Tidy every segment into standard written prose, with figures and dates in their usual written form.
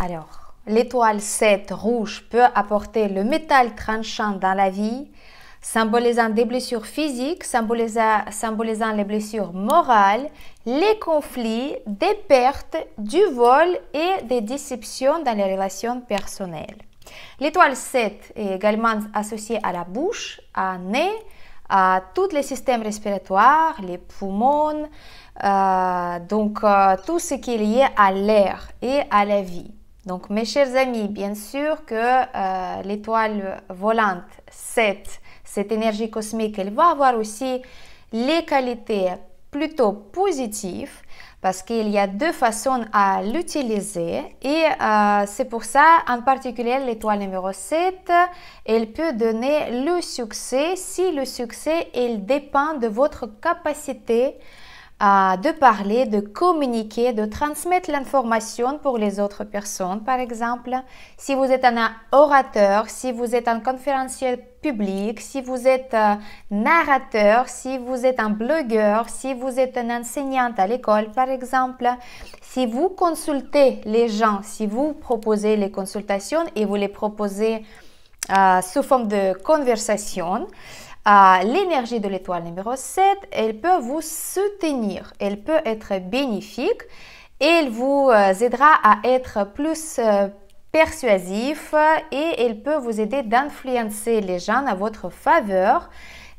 Alors, l'étoile 7 rouge peut apporter le métal tranchant dans la vie, symbolisant des blessures physiques, symbolisant les blessures morales, les conflits, des pertes, du vol et des déceptions dans les relations personnelles. L'étoile 7 est également associée à la bouche, à nez, à tous les systèmes respiratoires, les poumons, tout ce qui est lié à l'air et à la vie. Donc mes chers amis, bien sûr que l'étoile volante 7, cette énergie cosmique, elle va avoir aussi les qualités plutôt positives parce qu'il y a deux façons à l'utiliser et c'est pour ça, en particulier, l'étoile numéro 7, elle peut donner le succès si le succès, il dépend de votre capacité de parler, de communiquer, de transmettre l'information pour les autres personnes, par exemple. Si vous êtes un orateur, si vous êtes un conférencier public, si vous êtes narrateur, si vous êtes un blogueur, si vous êtes une enseignante à l'école, par exemple, si vous consultez les gens, si vous proposez les consultations et vous les proposez sous forme de conversation, l'énergie de l'étoile numéro 7, elle peut vous soutenir, elle peut être bénéfique et elle vous aidera à être plus persuasif et elle peut vous aider d'influencer les gens à votre faveur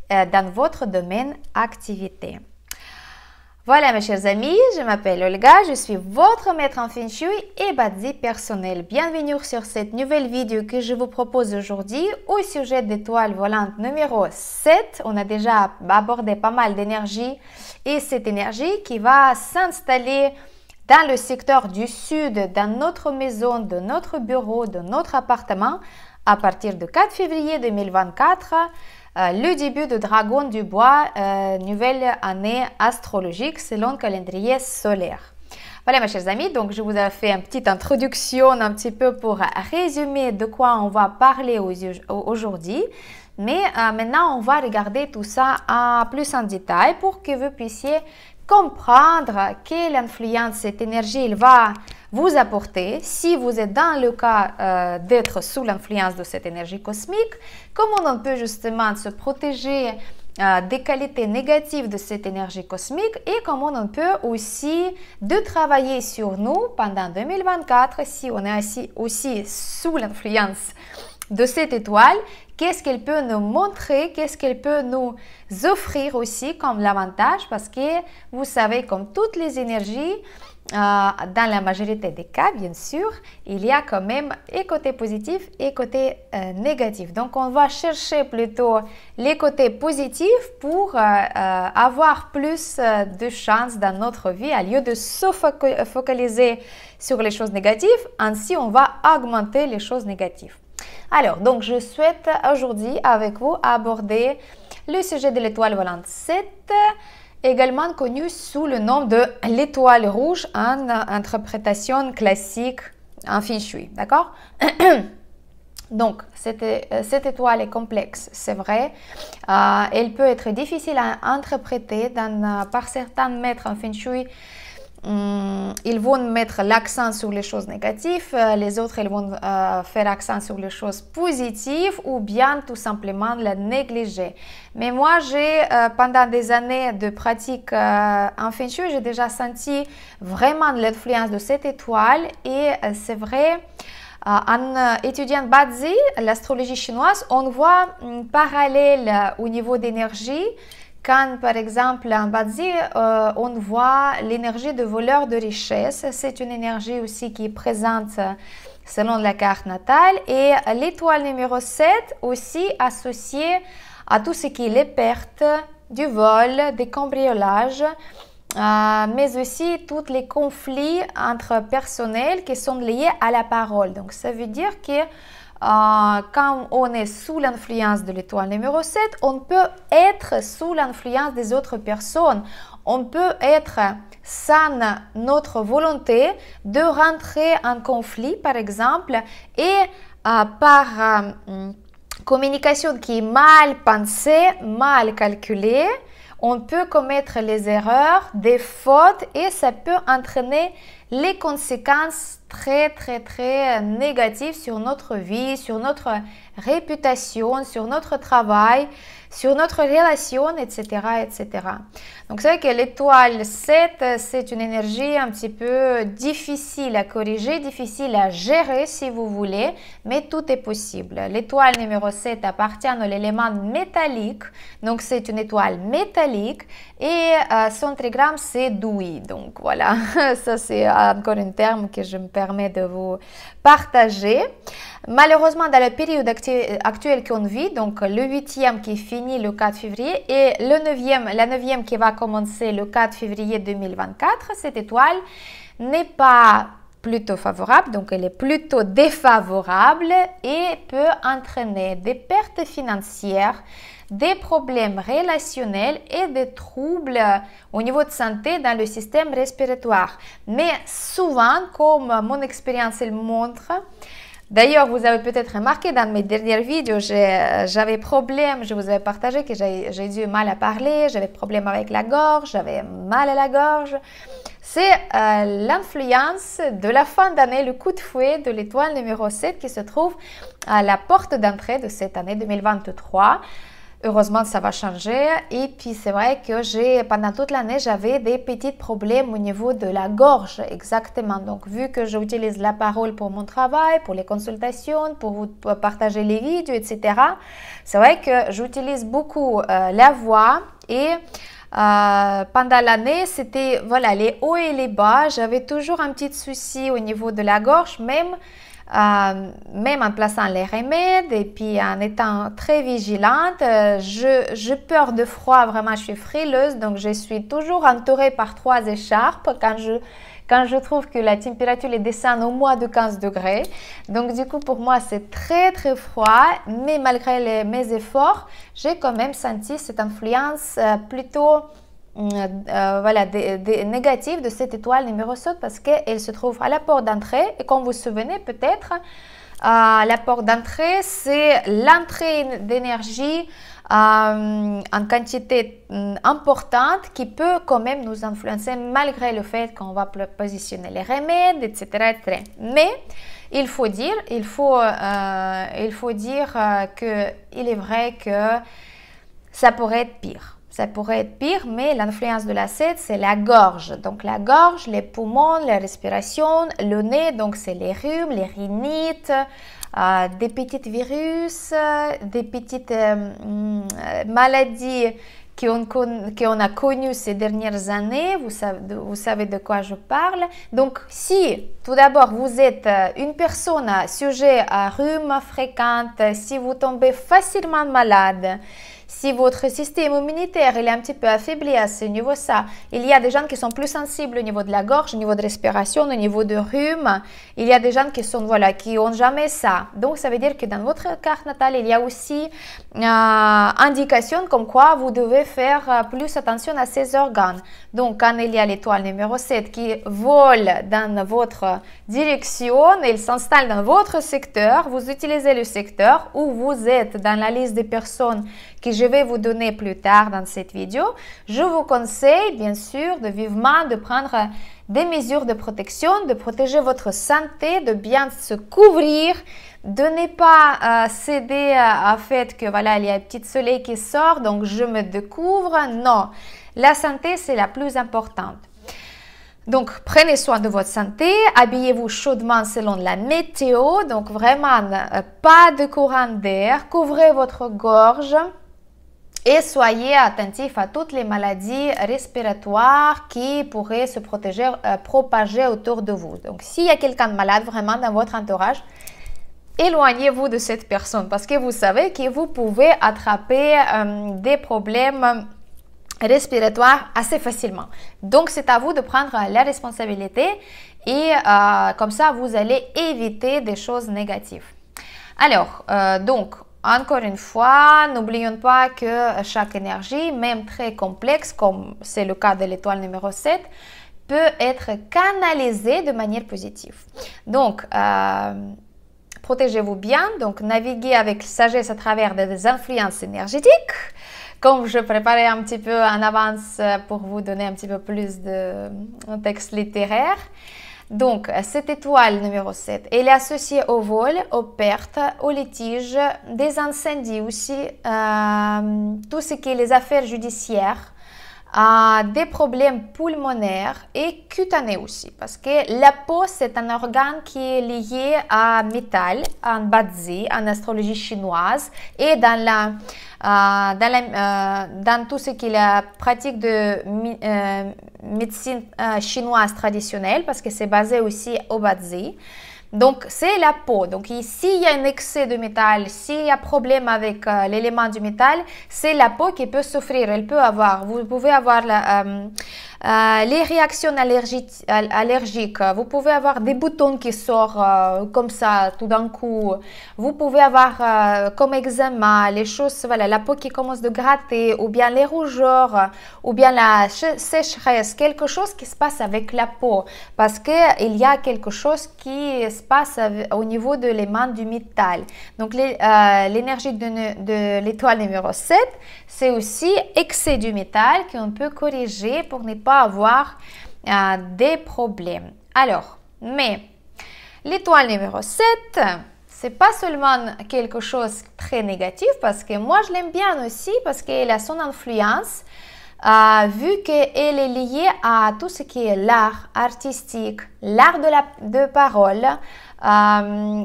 dans votre domaine d'activité. Voilà mes chers amis, je m'appelle Olga, je suis votre maître en Feng Shui et Bazi personnel. Bienvenue sur cette nouvelle vidéo que je vous propose aujourd'hui au sujet d'étoile volante numéro 7. On a déjà abordé pas mal d'énergie et cette énergie qui va s'installer dans le secteur du sud, dans notre maison, de notre bureau, de notre appartement à partir du 4 février 2024. Le début de Dragon du Bois, nouvelle année astrologique selon le calendrier solaire. Voilà mes chers amis, donc je vous ai fait une petite introduction un petit peu pour résumer de quoi on va parler aujourd'hui. Mais maintenant, on va regarder tout ça plus en détail pour que vous puissiez comprendre quelle influence cette énergie il va vous apporter si vous êtes dans le cas d'être sous l'influence de cette énergie cosmique, comment on peut justement se protéger des qualités négatives de cette énergie cosmique et comment on peut aussi de travailler sur nous pendant 2024 si on est aussi sous l'influence de cette étoile, qu'est-ce qu'elle peut nous montrer, qu'est-ce qu'elle peut nous offrir aussi comme l'avantage parce que vous savez, comme toutes les énergies, dans la majorité des cas, bien sûr, il y a quand même et côté positif et côté négatif. Donc, on va chercher plutôt les côtés positifs pour avoir plus de chances dans notre vie au lieu de se focaliser sur les choses négatives. Ainsi, on va augmenter les choses négatives. Alors, donc, je souhaite aujourd'hui avec vous aborder le sujet de l'étoile volante 7, également connue sous le nom de l'étoile rouge en interprétation classique en Feng Shui, d'accord? Donc, cette étoile est complexe, c'est vrai. Elle peut être difficile à interpréter par certains maîtres en Feng Shui. Ils vont mettre l'accent sur les choses négatives, les autres ils vont faire accent sur les choses positives ou bien tout simplement la négliger. Mais moi, pendant des années de pratique en Feng Shui, j'ai déjà senti vraiment l'influence de cette étoile et c'est vrai, en étudiant Bazi, l'astrologie chinoise, on voit un parallèle au niveau d'énergie. Quand, par exemple, en Bazi, on voit l'énergie de voleur de richesse. C'est une énergie aussi qui est présente selon la carte natale. Et l'étoile numéro 7 aussi associée à tout ce qui est les pertes, du vol, des cambriolages, mais aussi tous les conflits entre personnels qui sont liés à la parole. Donc, ça veut dire que quand on est sous l'influence de l'étoile numéro 7, on peut être sous l'influence des autres personnes. On peut être sans notre volonté de rentrer en conflit, par exemple, et par communication qui est mal pensée, mal calculée, on peut commettre les erreurs, des fautes et ça peut entraîner les conséquences très négatives sur notre vie, sur notre réputation, sur notre travail, sur notre relation, etc., etc. Donc, c'est vrai que l'étoile 7, c'est une énergie un petit peu difficile à corriger, difficile à gérer si vous voulez, mais tout est possible. L'étoile numéro 7 appartient à l'élément métallique, donc c'est une étoile métallique et son trigramme c'est Dui. Donc voilà, ça c'est encore un terme que je me permets de vous partager. Malheureusement, dans la période actuelle qu'on vit, donc le 8e qui finit le 4 février et la 9e qui va commencer le 4 février 2024, cette étoile n'est pas plutôt favorable, donc elle est plutôt défavorable et peut entraîner des pertes financières, des problèmes relationnels et des troubles au niveau de santé dans le système respiratoire. Mais souvent, comme mon expérience le montre, d'ailleurs, vous avez peut-être remarqué dans mes dernières vidéos, j'avais problème, je vous avais partagé que j'ai eu mal à parler, j'avais problème avec la gorge, j'avais mal à la gorge. C'est l'influence de la fin d'année, le coup de fouet de l'étoile numéro 7 qui se trouve à la porte d'entrée de cette année 2023. Heureusement, ça va changer. Et puis, c'est vrai que pendant toute l'année, j'avais des petits problèmes au niveau de la gorge, exactement. Donc, vu que j'utilise la parole pour mon travail, pour les consultations, pour vous partager les vidéos, etc., c'est vrai que j'utilise beaucoup la voix et pendant l'année, c'était voilà, les hauts et les bas. J'avais toujours un petit souci au niveau de la gorge, même en plaçant les remèdes et puis en étant très vigilante. Je peur de froid, vraiment, je suis frileuse, donc je suis toujours entourée par 3 écharpes quand je trouve que la température descend au moins de 15 degrés. Donc du coup, pour moi, c'est très froid, mais malgré mes efforts, j'ai quand même senti cette influence plutôt voilà, négative de cette étoile numéro 7 parce qu'elle se trouve à la porte d'entrée et comme vous vous souvenez peut-être, la porte d'entrée c'est l'entrée d'énergie en quantité importante qui peut quand même nous influencer malgré le fait qu'on va positionner les remèdes, etc. Mais il faut dire qu'il est vrai que ça pourrait être pire. Ça pourrait être pire, mais l'influence de la 7, c'est la gorge. Donc la gorge, les poumons, la respiration, le nez, donc c'est les rhumes, les rhinites, des petits virus, des petites maladies qu'on a connues ces dernières années. Vous savez de quoi je parle. Donc si, tout d'abord, vous êtes une personne sujet à rhume fréquente, si vous tombez facilement malade, si votre système immunitaire est un petit peu affaibli à ce niveau-là, il y a des gens qui sont plus sensibles au niveau de la gorge, au niveau de respiration, au niveau de rhume. Il y a des gens qui n'ont jamais ça. Donc, ça veut dire que dans votre carte natale, il y a aussi indication comme quoi vous devez faire plus attention à ces organes. Donc, quand il y a l'étoile numéro 7 qui vole dans votre direction, il s'installe dans votre secteur, vous utilisez le secteur où vous êtes dans la liste des personnes que je vais vous donner plus tard dans cette vidéo. Je vous conseille bien sûr de prendre des mesures de protection, de protéger votre santé, de bien se couvrir, de ne pas céder au fait que voilà, il y a un petit soleil qui sort, donc je me découvre. Non, la santé c'est la plus importante. Donc, prenez soin de votre santé, habillez-vous chaudement selon la météo, donc vraiment pas de courant d'air, couvrez votre gorge et soyez attentifs à toutes les maladies respiratoires qui pourraient se propager autour de vous. Donc, s'il y a quelqu'un de malade vraiment dans votre entourage, éloignez-vous de cette personne parce que vous savez que vous pouvez attraper des problèmes respiratoire assez facilement. Donc, c'est à vous de prendre la responsabilité et comme ça, vous allez éviter des choses négatives. Alors, donc, encore une fois, n'oublions pas que chaque énergie, même très complexe, comme c'est le cas de l'étoile numéro 7, peut être canalisée de manière positive. Donc, protégez-vous bien, donc naviguez avec sagesse à travers des influences énergétiques. Comme je préparais un petit peu en avance pour vous donner un petit peu plus de texte littéraire. Donc, cette étoile numéro 7, elle est associée au vol, aux pertes, aux litiges, des incendies aussi, tout ce qui est les affaires judiciaires, des problèmes pulmonaires et cutanés aussi. Parce que la peau, c'est un organe qui est lié à métal, en Bazi, en astrologie chinoise et dans tout ce qui est la pratique de médecine chinoise traditionnelle, parce que c'est basé aussi au Bazi. Donc, c'est la peau. Donc, s'il y a un excès de métal, s'il y a problème avec l'élément du métal, c'est la peau qui peut souffrir. Elle peut avoir, vous pouvez avoir les réactions allergiques. Vous pouvez avoir des boutons qui sortent comme ça tout d'un coup. Vous pouvez avoir comme eczéma, les choses, voilà, la peau qui commence de gratter, ou bien les rougeurs, ou bien la sécheresse, quelque chose qui se passe avec la peau, parce qu'il y a quelque chose qui se passe au niveau de l'aimant du métal. Donc, l'énergie de l'étoile numéro 7, c'est aussi excès du métal qu'on peut corriger pour ne pas avoir des problèmes. Alors, mais l'étoile numéro 7, c'est pas seulement quelque chose de très négatif, parce que moi je l'aime bien aussi, parce qu'elle a son influence, vu qu'elle est liée à tout ce qui est l'art artistique, l'art de parole.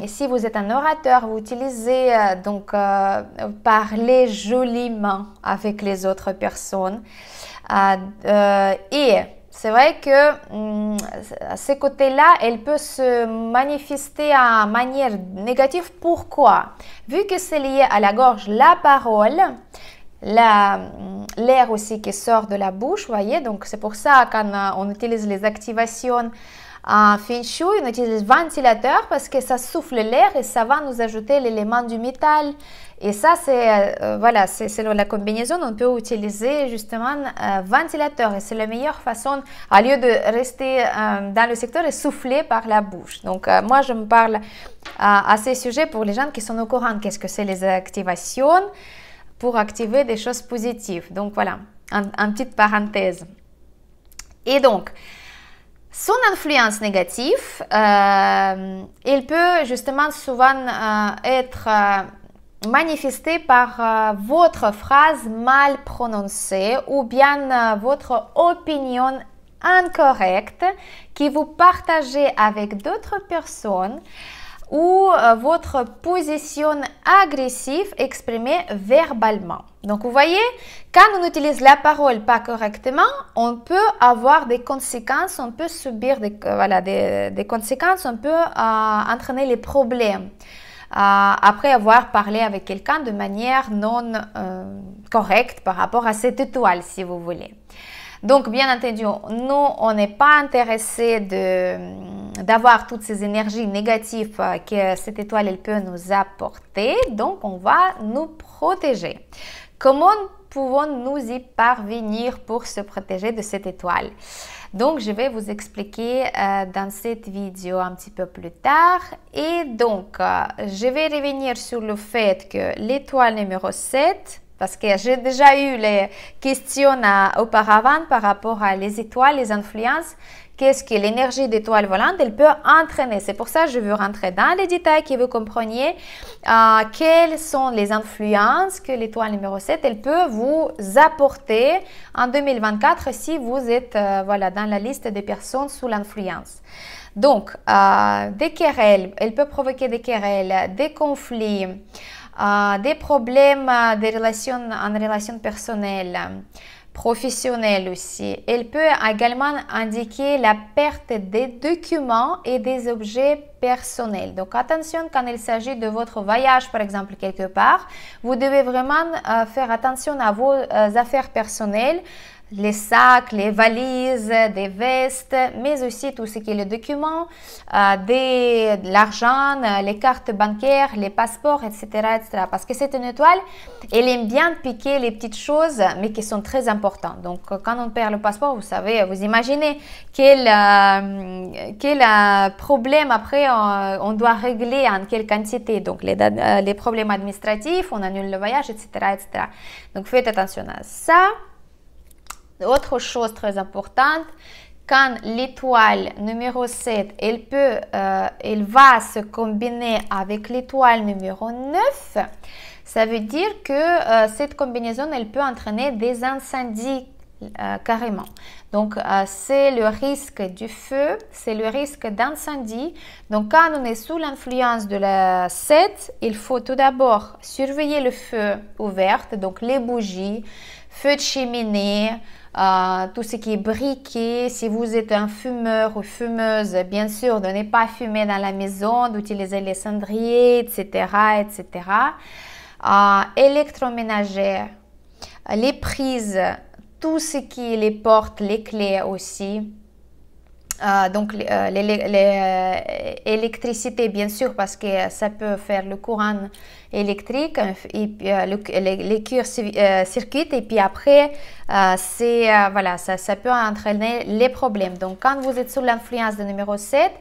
Si vous êtes un orateur, vous utilisez parler joliment avec les autres personnes. Et c'est vrai que ce côté-là, elle peut se manifester en manière négative. Pourquoi? Vu que c'est lié à la gorge, la parole, l'air aussi qui sort de la bouche, voyez, donc c'est pour ça quand on utilise les activations en Feng Shui, on utilise le ventilateur parce que ça souffle l'air et ça va nous ajouter l'élément du métal. Et ça, c'est voilà, c'est selon la combinaison, on peut utiliser justement ventilateur, et c'est la meilleure façon, au lieu de rester dans le secteur et souffler par la bouche. Donc moi, je me parle à ces sujets pour les gens qui sont au courant, qu'est-ce que c'est les activations pour activer des choses positives. Donc voilà, en petite parenthèse. Et donc, son influence négative, elle peut justement souvent être manifestée par votre phrase mal prononcée ou bien votre opinion incorrecte que vous partagez avec d'autres personnes, ou votre position agressive exprimée verbalement. Donc, vous voyez, quand on utilise la parole pas correctement, on peut avoir des conséquences, on peut subir des conséquences, on peut entraîner les problèmes après avoir parlé avec quelqu'un de manière non correcte par rapport à cette étoile, si vous voulez. Donc, bien entendu, nous, on n'est pas intéressé d'avoir toutes ces énergies négatives que cette étoile elle peut nous apporter. Donc, on va nous protéger. Comment pouvons-nous y parvenir pour se protéger de cette étoile? Donc, je vais vous expliquer dans cette vidéo un petit peu plus tard. Et donc, je vais revenir sur le fait que l'étoile numéro 7, parce que j'ai déjà eu les questions auparavant par rapport à les étoiles, les influences. Qu'est-ce que l'énergie d'étoile volante, elle peut entraîner? C'est pour ça que je veux rentrer dans les détails, que vous compreniez quelles sont les influences que l'étoile numéro 7, elle peut vous apporter en 2024 si vous êtes dans la liste des personnes sous l'influence. Donc, des querelles, elle peut provoquer des querelles, des conflits, des problèmes en relation personnelle, professionnelle aussi. Elle peut également indiquer la perte des documents et des objets personnels. Donc attention quand il s'agit de votre voyage par exemple quelque part, vous devez vraiment faire attention à vos affaires personnelles, les sacs, les valises, des vestes, mais aussi tout ce qui est les documents, de l'argent, les cartes bancaires, les passeports, etc., etc. Parce que c'est une étoile, elle aime bien piquer les petites choses, mais qui sont très importantes. Donc, quand on perd le passeport, vous savez, vous imaginez quel problème après on doit régler en quelle quantité. Donc, les problèmes administratifs, on annule le voyage, etc., etc. Donc, faites attention à ça. Autre chose très importante, quand l'étoile numéro 7, elle va se combiner avec l'étoile numéro 9, ça veut dire que cette combinaison, elle peut entraîner des incendies carrément. Donc, c'est le risque du feu, c'est le risque d'incendie. Donc, quand on est sous l'influence de la 7, il faut tout d'abord surveiller le feu ouvert, donc les bougies, feu de cheminée, tout ce qui est briquet. Si vous êtes un fumeur ou fumeuse, bien sûr, de ne pas fumer dans la maison, d'utiliser les cendriers, etc., etc. Électroménager, les prises, tout ce qui est les portes, les clés aussi. Donc l'électricité bien sûr parce que ça peut faire le courant électrique et puis, les courts-circuits et puis après voilà, ça peut entraîner les problèmes. Donc quand vous êtes sous l'influence du numéro 7,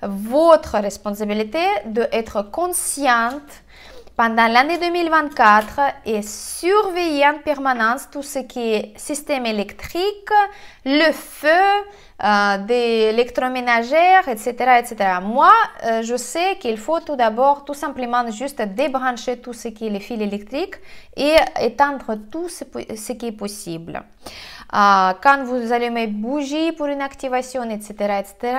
votre responsabilité d'être consciente pendant l'année 2024 et surveiller en permanence tout ce qui est système électrique, le feu, des électroménagères, etc., etc. Moi, je sais qu'il faut tout d'abord tout simplement juste débrancher tout ce qui est les fils électriques et éteindre tout ce qui est possible. Quand vous allumez bougie pour une activation, etc., etc.,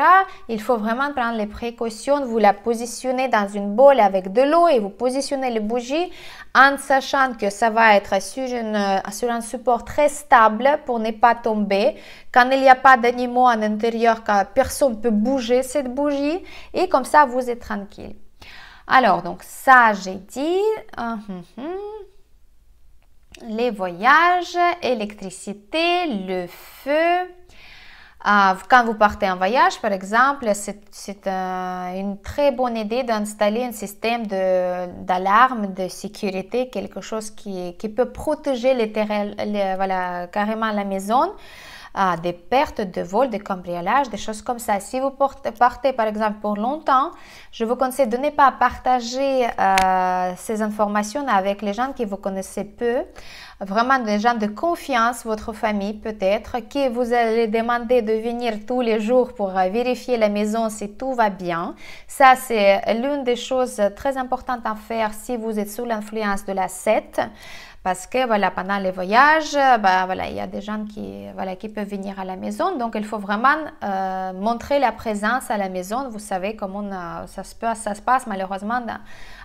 il faut vraiment prendre les précautions. Vous la positionnez dans une bolle avec de l'eau et vous positionnez les bougies en sachant que ça va être sur un support très stable pour ne pas tomber. Quand il n'y a pas d'animaux à l'intérieur, personne ne peut bouger cette bougie et comme ça, vous êtes tranquille. Alors, donc ça, j'ai dit... les voyages, électricité, le feu. Quand vous partez en voyage, par exemple, c'est une très bonne idée d'installer un système d'alarme, de sécurité, quelque chose qui peut protéger voilà, carrément la maison. Des pertes de vol, des cambriolages, des choses comme ça. Si vous partez par exemple pour longtemps, je vous conseille de ne pas partager ces informations avec les gens que vous connaissez peu, vraiment des gens de confiance, votre famille peut-être, qui vous allez demander de venir tous les jours pour vérifier la maison si tout va bien. Ça, c'est l'une des choses très importantes à faire si vous êtes sous l'influence de la 7. Parce que voilà, pendant les voyages, voilà, il y a des gens qui peuvent venir à la maison. Donc, il faut vraiment montrer la présence à la maison. Vous savez comment ça se passe malheureusement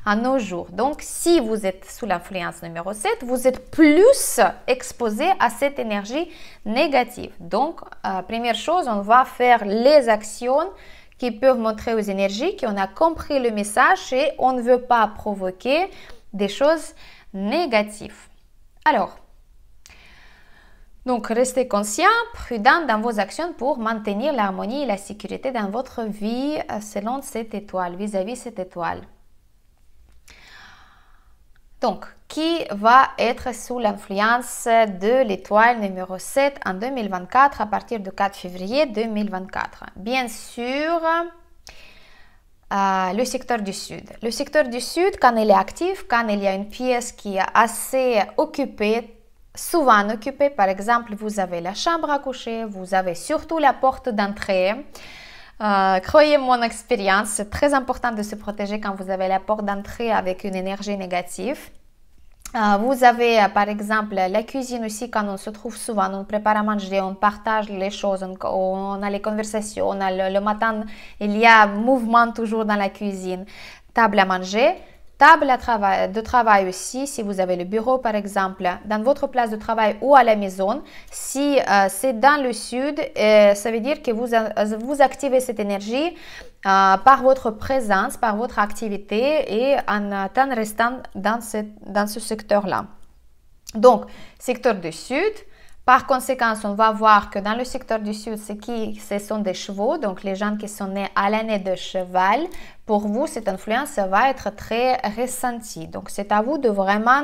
à nos jours. Donc, si vous êtes sous l'influence numéro 7, vous êtes plus exposé à cette énergie négative. Donc, première chose, on va faire les actions qui peuvent montrer aux énergies qu'on a compris le message et on ne veut pas provoquer des choses négatives. Alors, donc restez conscient, prudent dans vos actions pour maintenir l'harmonie et la sécurité dans votre vie selon cette étoile, vis-à-vis cette étoile. Donc, qui va être sous l'influence de l'étoile numéro 7 en 2024 à partir du 4 février 2024? Bien sûr, le secteur du Sud. Le secteur du Sud, quand il est actif, quand il y a une pièce qui est assez occupée, souvent occupée, par exemple, vous avez la chambre à coucher, vous avez surtout la porte d'entrée. Croyez mon expérience, c'est très important de se protéger quand vous avez la porte d'entrée avec une énergie négative. Vous avez par exemple la cuisine aussi, quand on se trouve souvent, on prépare à manger, on partage les choses, on a les conversations, le matin il y a mouvement toujours dans la cuisine. Table à manger, table de travail aussi, si vous avez le bureau par exemple, dans votre place de travail ou à la maison. Si c'est dans le sud, ça veut dire que vous activez cette énergie par votre présence, par votre activité et en temps restant dans ce secteur-là. Donc, secteur du sud, par conséquent, on va voir que dans le secteur du sud, ce sont des chevaux, donc les gens qui sont nés à l'année de cheval. Pour vous, cette influence va être très ressentie. Donc, c'est à vous de vraiment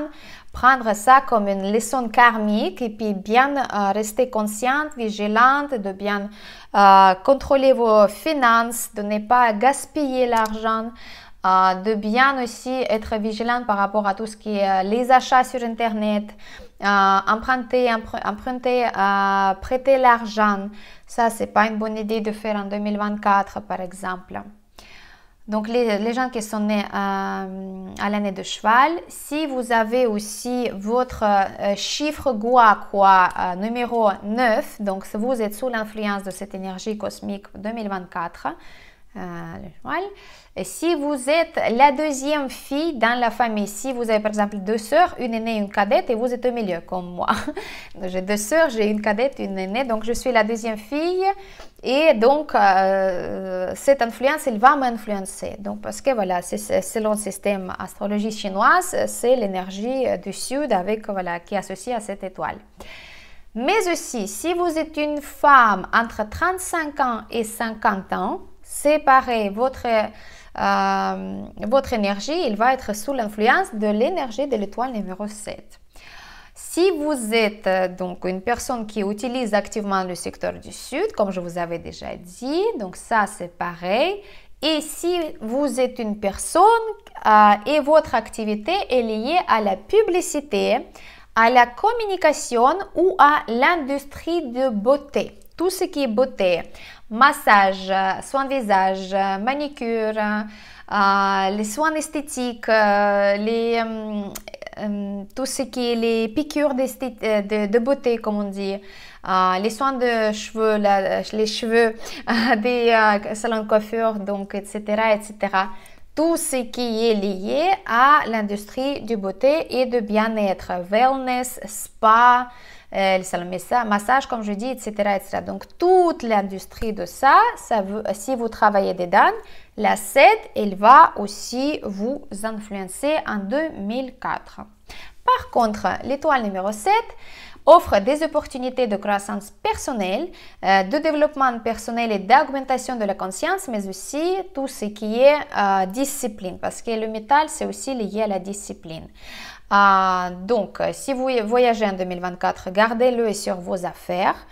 prendre ça comme une leçon karmique et puis bien rester consciente, vigilante, de bien contrôler vos finances, de ne pas gaspiller l'argent. de bien aussi être vigilant par rapport à tout ce qui est les achats sur Internet, emprunter, prêter l'argent. Ça, c'est pas une bonne idée de faire en 2024, par exemple. Donc, les gens qui sont nés à l'année de cheval, si vous avez aussi votre chiffre gua, numéro 9, donc si vous êtes sous l'influence de cette énergie cosmique 2024, le cheval, et si vous êtes la deuxième fille dans la famille, si vous avez par exemple deux sœurs, une aînée et une cadette, et vous êtes au milieu comme moi. J'ai deux sœurs, j'ai une cadette, une aînée, donc je suis la deuxième fille. Et donc, cette influence, elle va m'influencer. Donc, parce que voilà, selon le système astrologie chinoise, c'est l'énergie du sud avec, voilà, qui est associée à cette étoile. Mais aussi, si vous êtes une femme entre 35 ans et 50 ans, c'est pareil, votre énergie, il va être sous l'influence de l'énergie de l'étoile numéro 7. Si vous êtes donc une personne qui utilise activement le secteur du sud, comme je vous avais déjà dit, donc ça c'est pareil. Et si vous êtes une personne et votre activité est liée à la publicité, à la communication ou à l'industrie de beauté, tout ce qui est beauté, massage, soins de visage, manicure, les soins esthétiques, tout ce qui est les piqûres de beauté, comme on dit, les soins de cheveux, les cheveux des salons de coiffure, donc, etc., etc. Tout ce qui est lié à l'industrie du beauté et de bien-être, wellness, spa, les salons de massage, comme je dis, etc., etc. Donc, toute l'industrie de ça si vous travaillez dedans, la 7, elle va aussi vous influencer en 2004. Par contre, l'étoile numéro 7 offre des opportunités de croissance personnelle, de développement personnel et d'augmentation de la conscience, mais aussi tout ce qui est discipline, parce que le métal, c'est aussi lié à la discipline. Donc, si vous voyagez en 2024, gardez-le sur vos affaires.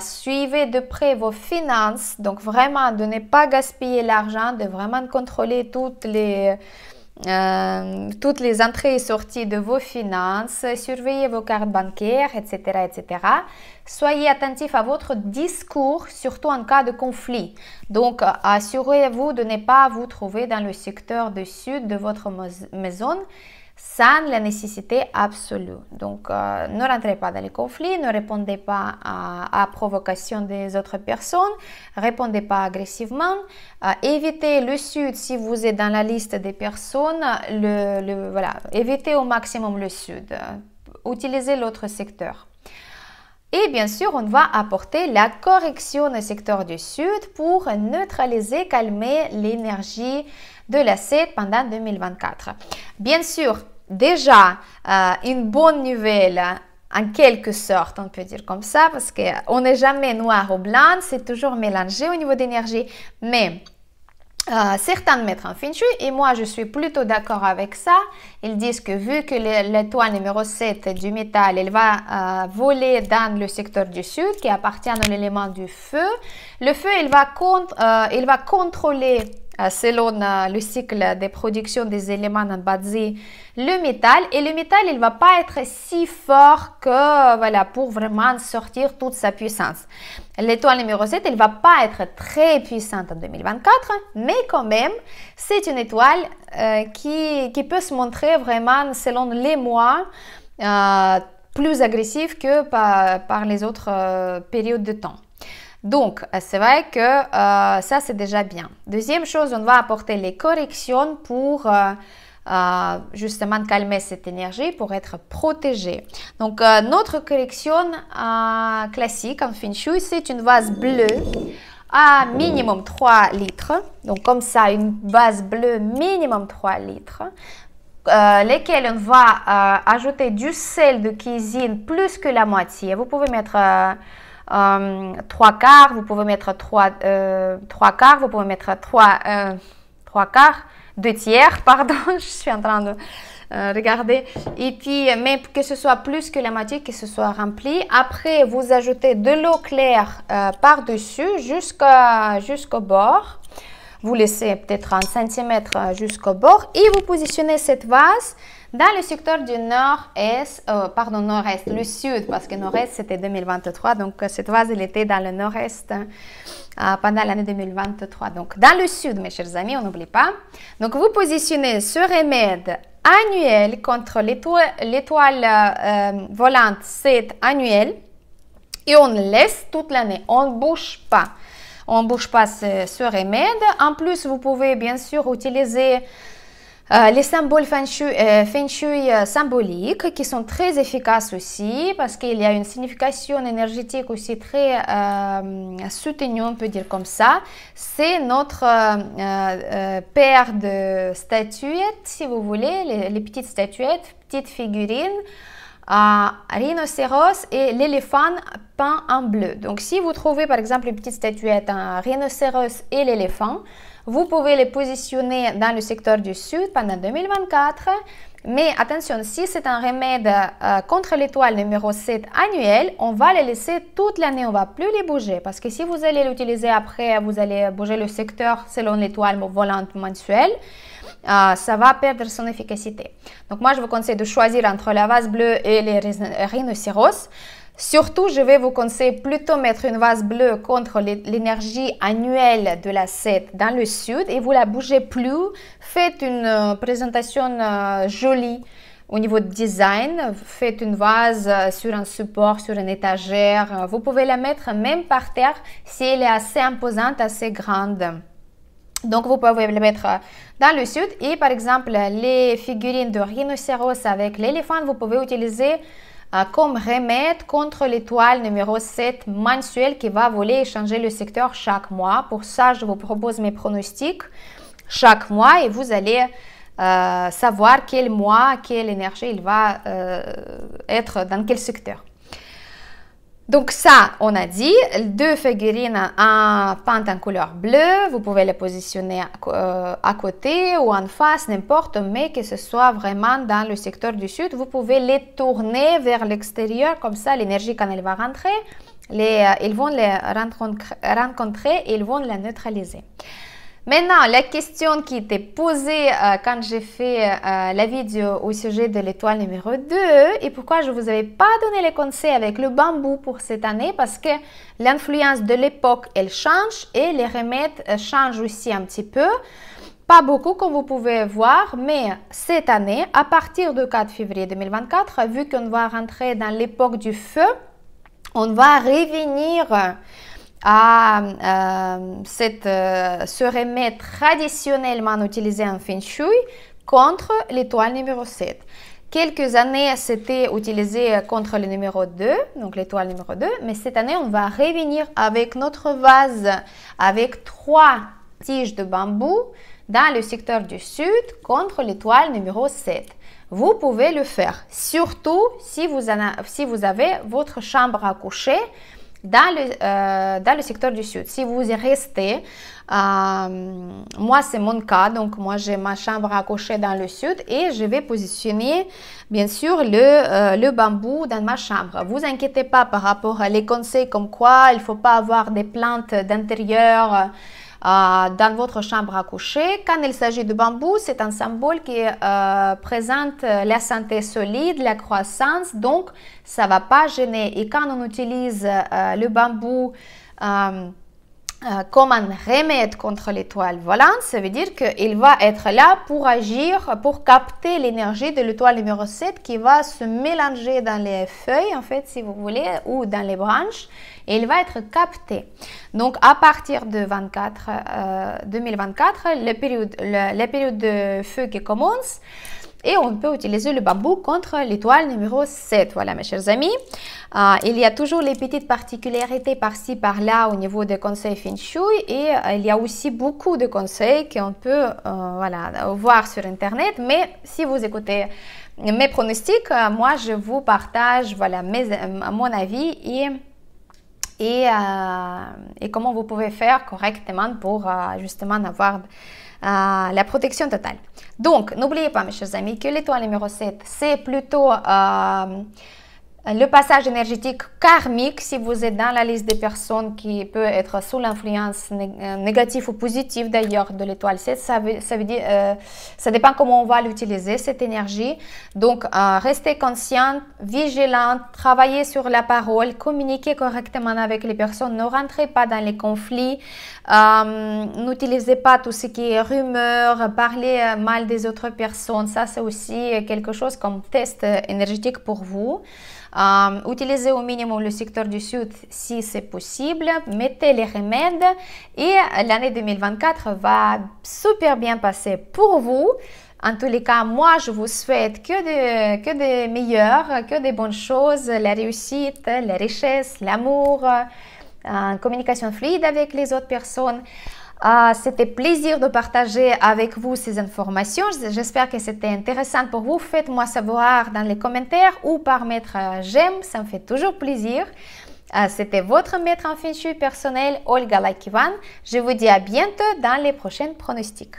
Suivez de près vos finances, donc vraiment de ne pas gaspiller l'argent, de vraiment contrôler toutes les entrées et sorties de vos finances, surveillez vos cartes bancaires, etc., etc. Soyez attentif à votre discours, surtout en cas de conflit. Donc, assurez-vous de ne pas vous trouver dans le secteur du sud de votre maison sans la nécessité absolue. Donc, ne rentrez pas dans les conflits, ne répondez pas à provocation des autres personnes, répondez pas agressivement, évitez le sud si vous êtes dans la liste des personnes, voilà, évitez au maximum le sud, utilisez l'autre secteur. Et bien sûr, on va apporter la correction au secteur du sud pour neutraliser, calmer l'énergie de la 7 pendant 2024. Bien sûr, déjà, une bonne nouvelle, en quelque sorte, on peut dire comme ça, parce qu'on n'est jamais noir ou blanc, c'est toujours mélangé au niveau d'énergie, mais certains maîtres en Feng Shui, et moi je suis plutôt d'accord avec ça, ils disent que vu que l'étoile numéro 7 du métal, elle va voler dans le secteur du sud qui appartient à l'élément du feu, le feu il va contrôler selon le cycle de production des éléments en basi, le métal, et le métal il va pas être si fort que voilà pour vraiment sortir toute sa puissance. L'étoile numéro 7 elle va pas être très puissante en 2024, mais quand même c'est une étoile qui peut se montrer vraiment selon les mois plus agressive que par les autres périodes de temps. Donc, c'est vrai que ça, c'est déjà bien. Deuxième chose, on va apporter les corrections pour justement calmer cette énergie, pour être protégé. Donc, notre correction classique en Feng Shui, c'est une vase bleue à minimum 3 litres. Donc, comme ça, une vase bleue minimum 3 litres. Lesquels on va ajouter du sel de cuisine plus que la moitié. Vous pouvez mettre 3 quarts, vous pouvez mettre 3 quarts, vous pouvez mettre 3 quarts, 2 tiers, pardon, je suis en train de regarder. Et puis, mais que ce soit plus que la moitié, que ce soit rempli. Après, vous ajoutez de l'eau claire par-dessus jusqu'au bord. vous laissez peut-être 1 centimètre jusqu'au bord et vous positionnez cette vase dans le secteur du nord-est, nord-est, le sud, parce que nord-est c'était 2023, donc cette vase elle était dans le nord-est pendant l'année 2023. Donc dans le sud, mes chers amis, on n'oublie pas. Donc vous positionnez ce remède annuel contre l'étoile volante 7 annuelle et on laisse toute l'année, on ne bouge pas. On ne bouge pas ce remède. En plus, vous pouvez bien sûr utiliser les symboles Feng Shui symboliques qui sont très efficaces aussi parce qu'il y a une signification énergétique aussi très soutenue, on peut dire comme ça. C'est notre paire de statuettes, si vous voulez, les petites statuettes, petites figurines, rhinocéros et l'éléphant peint en bleu. Donc si vous trouvez par exemple une petite statuette, un rhinocéros et l'éléphant, vous pouvez les positionner dans le secteur du sud pendant 2024. Mais attention, si c'est un remède contre l'étoile numéro 7 annuel, on va les laisser toute l'année, on ne va plus les bouger. Parce que si vous allez l'utiliser après, vous allez bouger le secteur selon l'étoile volante mensuelle, ça va perdre son efficacité. Donc moi, je vous conseille de choisir entre la vase bleue et les rhinocéros. Surtout, je vais vous conseiller plutôt mettre une vase bleue contre l'énergie annuelle de la 7 dans le sud et vous la bougez plus. Faites une présentation jolie au niveau de design. Faites une vase sur un support, sur une étagère. Vous pouvez la mettre même par terre si elle est assez imposante, assez grande. Donc, vous pouvez le mettre dans le sud. Et par exemple, les figurines de rhinocéros avec l'éléphant, vous pouvez utiliser comme remède contre l'étoile numéro 7 mensuelle qui va voler et changer le secteur chaque mois. Pour ça, je vous propose mes pronostics chaque mois et vous allez savoir quel mois, quelle énergie il va être dans quel secteur. Donc ça, on a dit, 2 figurines peintes en couleur bleue, vous pouvez les positionner à côté ou en face, n'importe, mais que ce soit vraiment dans le secteur du sud. Vous pouvez les tourner vers l'extérieur, comme ça l'énergie quand elle va rentrer, ils vont les rencontrer et ils vont la neutraliser. Maintenant, la question qui était posée quand j'ai fait la vidéo au sujet de l'étoile numéro 2 et pourquoi je ne vous avais pas donné les conseils avec le bambou pour cette année parce que l'influence de l'époque, elle change et les remèdes changent aussi un petit peu. Pas beaucoup comme vous pouvez voir, mais cette année, à partir du 4 février 2024, vu qu'on va rentrer dans l'époque du feu, on va revenir à ce remède traditionnellement utilisé en Feng Shui contre l'étoile numéro 7. Quelques années, c'était utilisé contre le numéro 2, donc l'étoile numéro 2, mais cette année, on va revenir avec notre vase avec 3 tiges de bambou dans le secteur du sud contre l'étoile numéro 7. Vous pouvez le faire, surtout si vous avez votre chambre à coucher dans le secteur du sud. Si vous y restez, moi c'est mon cas, donc moi j'ai ma chambre à coucher dans le sud et je vais positionner bien sûr le bambou dans ma chambre. Vous inquiétez pas par rapport à les conseils comme quoi il ne faut pas avoir des plantes d'intérieur dans votre chambre à coucher. Quand il s'agit de bambou, c'est un symbole qui présente la santé solide, la croissance, donc ça ne va pas gêner. Et quand on utilise le bambou comme un remède contre l'étoile volante, ça veut dire qu'il va être là pour agir, pour capter l'énergie de l'étoile numéro 7 qui va se mélanger dans les feuilles, en fait, si vous voulez, ou dans les branches, et il va être capté. Donc, à partir de 2024, la période de feu qui commence, et on peut utiliser le bambou contre l'étoile numéro 7. Voilà, mes chers amis. Il y a toujours les petites particularités par-ci, par-là au niveau des conseils Feng Shui. Et il y a aussi beaucoup de conseils qu'on peut voir sur Internet. Mais si vous écoutez mes pronostics, moi, je vous partage mon avis et comment vous pouvez faire correctement pour justement avoir la protection totale. Donc, n'oubliez pas, mes chers amis, que l'étoile numéro 7, c'est plutôt Le passage énergétique karmique, si vous êtes dans la liste des personnes qui peut être sous l'influence négative ou positive d'ailleurs de l'étoile 7, ça veut dire, ça dépend comment on va l'utiliser, cette énergie. Donc, restez consciente, vigilante, travaillez sur la parole, communiquez correctement avec les personnes, ne rentrez pas dans les conflits, n'utilisez pas tout ce qui est rumeur, parlez mal des autres personnes. Ça, c'est aussi quelque chose comme test énergétique pour vous. Utilisez au minimum le secteur du Sud si c'est possible, mettez les remèdes et l'année 2024 va super bien passer pour vous. En tous les cas, moi je vous souhaite que des meilleurs, que des bonnes choses, la réussite, la richesse, l'amour, communication fluide avec les autres personnes. C'était plaisir de partager avec vous ces informations. J'espère que c'était intéressant pour vous. Faites-moi savoir dans les commentaires ou par mettre j'aime, ça me fait toujours plaisir. C'était votre maître en feng shui personnel, Olga Lakivan. Je vous dis à bientôt dans les prochains pronostics.